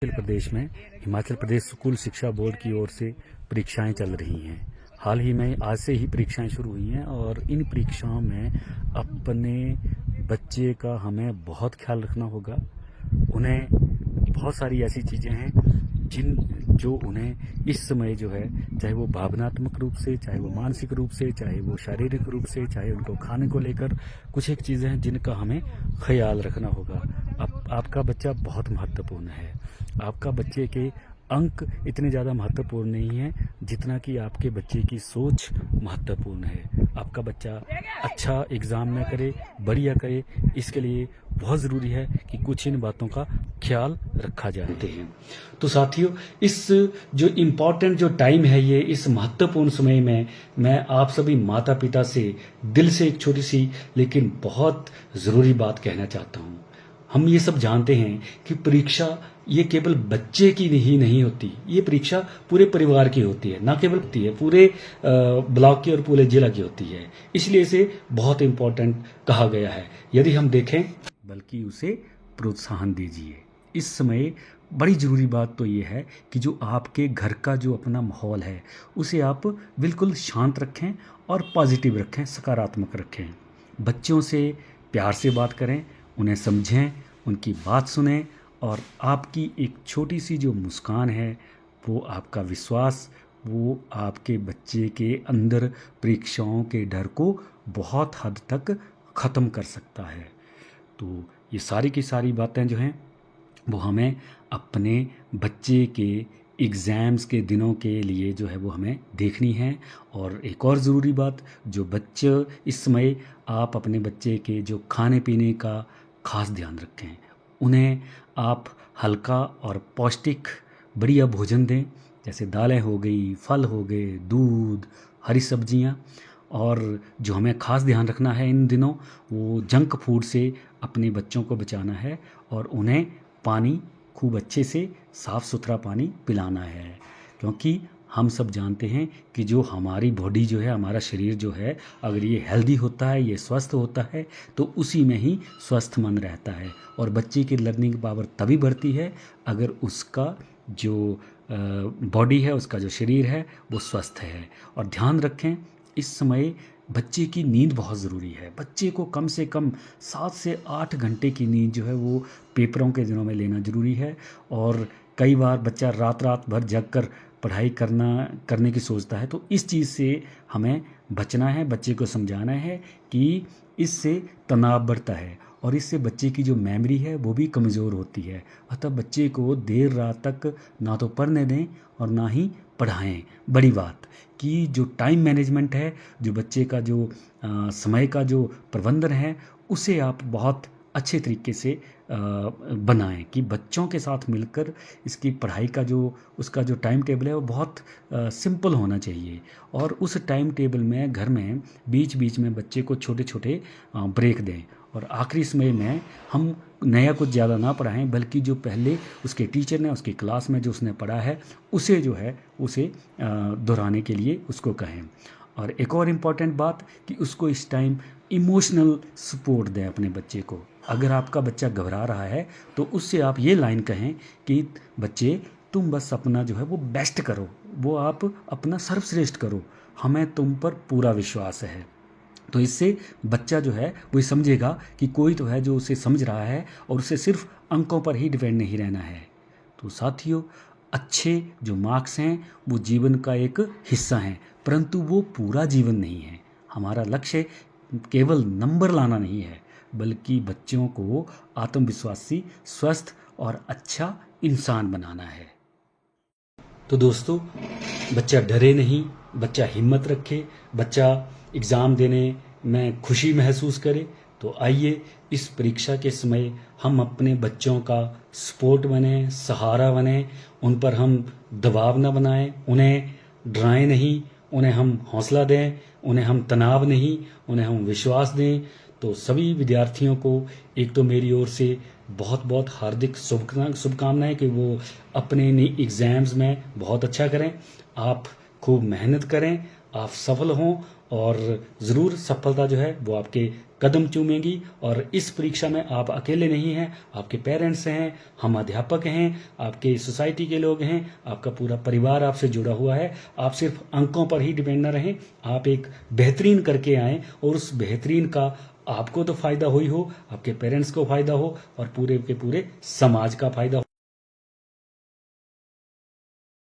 हिमाचल प्रदेश में हिमाचल प्रदेश स्कूल शिक्षा बोर्ड की ओर से परीक्षाएं चल रही हैं। हाल ही में आज से ही परीक्षाएं शुरू हुई हैं और इन परीक्षाओं में अपने बच्चे का हमें बहुत ख्याल रखना होगा। उन्हें बहुत सारी ऐसी चीज़ें हैं जो उन्हें इस समय जो है, चाहे वो भावनात्मक रूप से, चाहे वो मानसिक रूप से, चाहे वो शारीरिक रूप से, चाहे उनको खाने को लेकर कुछ एक चीज़ें हैं जिनका हमें ख्याल रखना होगा। आपका बच्चा बहुत महत्वपूर्ण है। आपका बच्चे के अंक इतने ज़्यादा महत्वपूर्ण नहीं है जितना कि आपके बच्चे की सोच महत्वपूर्ण है। आपका बच्चा अच्छा एग्ज़ाम में करे, बढ़िया करे, इसके लिए बहुत ज़रूरी है कि कुछ इन बातों का ख्याल रखा जाते हैं। तो साथियों, इस जो इम्पॉर्टेंट जो टाइम है, ये इस महत्वपूर्ण समय में मैं आप सभी माता पिता से दिल से एक छोटी सी लेकिन बहुत ज़रूरी बात कहना चाहता हूँ। हम ये सब जानते हैं कि परीक्षा ये केवल बच्चे की ही नहीं होती, ये परीक्षा पूरे परिवार की होती है, ना केवल होती है पूरे ब्लॉक की और पूरे जिला की होती है। इसलिए इसे बहुत इम्पोर्टेंट कहा गया है। यदि हम देखें, बल्कि उसे प्रोत्साहन दीजिए। इस समय बड़ी ज़रूरी बात तो ये है कि जो आपके घर का जो अपना माहौल है उसे आप बिल्कुल शांत रखें और पॉजिटिव रखें, सकारात्मक रखें। बच्चों से प्यार से बात करें, उन्हें समझें, उनकी बात सुनें और आपकी एक छोटी सी जो मुस्कान है, वो आपका विश्वास, वो आपके बच्चे के अंदर परीक्षाओं के डर को बहुत हद तक ख़त्म कर सकता है। तो ये सारी की सारी बातें जो हैं वो हमें अपने बच्चे के एग्ज़ाम्स के दिनों के लिए जो है वो हमें देखनी है। और एक और ज़रूरी बात, जो बच्चे इस समय आप अपने बच्चे के जो खाने पीने का ख़ास ध्यान रखें। उन्हें आप हल्का और पौष्टिक बढ़िया भोजन दें, जैसे दालें हो गई, फल हो गए, दूध, हरी सब्जियां। और जो हमें ख़ास ध्यान रखना है इन दिनों, वो जंक फूड से अपने बच्चों को बचाना है और उन्हें पानी खूब अच्छे से साफ़ सुथरा पानी पिलाना है। क्योंकि हम सब जानते हैं कि जो हमारी बॉडी जो है, हमारा शरीर जो है, अगर ये हेल्दी होता है, ये स्वस्थ होता है, तो उसी में ही स्वस्थ मन रहता है। और बच्चे की लर्निंग पावर तभी बढ़ती है अगर उसका जो बॉडी है, उसका जो शरीर है, वो स्वस्थ है। और ध्यान रखें, इस समय बच्चे की नींद बहुत ज़रूरी है। बच्चे को कम से कम 7 से 8 घंटे की नींद जो है वो पेपरों के दिनों में लेना ज़रूरी है। और कई बार बच्चा रात रात भर जग कर पढ़ाई करने की सोचता है, तो इस चीज़ से हमें बचना है। बच्चे को समझाना है कि इससे तनाव बढ़ता है और इससे बच्चे की जो मेमोरी है वो भी कमज़ोर होती है। अतः बच्चे को देर रात तक ना तो पढ़ने दें और ना ही पढ़ाएं। बड़ी बात कि जो टाइम मैनेजमेंट है, जो बच्चे का जो समय का जो प्रबंधन है, उसे आप बहुत अच्छे तरीके से बनाएं कि बच्चों के साथ मिलकर इसकी पढ़ाई का जो उसका जो टाइम टेबल है वो बहुत सिंपल होना चाहिए। और उस टाइम टेबल में घर में बीच बीच में बच्चे को छोटे छोटे ब्रेक दें। और आखिरी समय में हम नया कुछ ज़्यादा ना पढ़ाएं, बल्कि जो पहले उसके टीचर ने उसकी क्लास में जो उसने पढ़ा है उसे जो है उसे दोहराने के लिए उसको कहें। और एक और इम्पॉर्टेंट बात कि उसको इस टाइम इमोशनल सपोर्ट दें अपने बच्चे को। अगर आपका बच्चा घबरा रहा है तो उससे आप ये लाइन कहें कि बच्चे, तुम बस अपना जो है वो बेस्ट करो, वो आप अपना सर्वश्रेष्ठ करो, हमें तुम पर पूरा विश्वास है। तो इससे बच्चा जो है वो समझेगा कि कोई तो है जो उसे समझ रहा है और उसे सिर्फ अंकों पर ही डिपेंड नहीं रहना है। तो साथियों, अच्छे जो मार्क्स हैं वो जीवन का एक हिस्सा हैं, परंतु वो पूरा जीवन नहीं है। हमारा लक्ष्य केवल नंबर लाना नहीं है, बल्कि बच्चों को आत्मविश्वासी, स्वस्थ और अच्छा इंसान बनाना है। तो दोस्तों, बच्चा डरे नहीं, बच्चा हिम्मत रखे, बच्चा एग्ज़ाम देने में खुशी महसूस करे। तो आइए इस परीक्षा के समय हम अपने बच्चों का सपोर्ट बने, सहारा बने, उन पर हम दबाव न बनाएं, उन्हें डराएं नहीं, उन्हें हम हौसला दें, उन्हें हम तनाव नहीं, उन्हें हम विश्वास दें। तो सभी विद्यार्थियों को एक तो मेरी ओर से बहुत बहुत हार्दिक शुभकामनाएं कि वो अपने एग्ज़ाम्स में बहुत अच्छा करें। आप खूब मेहनत करें, आप सफल हों और ज़रूर सफलता जो है वो आपके कदम चूमेगी। और इस परीक्षा में आप अकेले नहीं हैं, आपके पेरेंट्स हैं, हम अध्यापक हैं, आपके सोसाइटी के लोग हैं, आपका पूरा परिवार आपसे जुड़ा हुआ है। आप सिर्फ अंकों पर ही डिपेंड न रहें, आप एक बेहतरीन करके आएँ और उस बेहतरीन का आपको तो फ़ायदा हो ही हो, आपके पेरेंट्स को फ़ायदा हो और पूरे के पूरे समाज का फ़ायदा हो।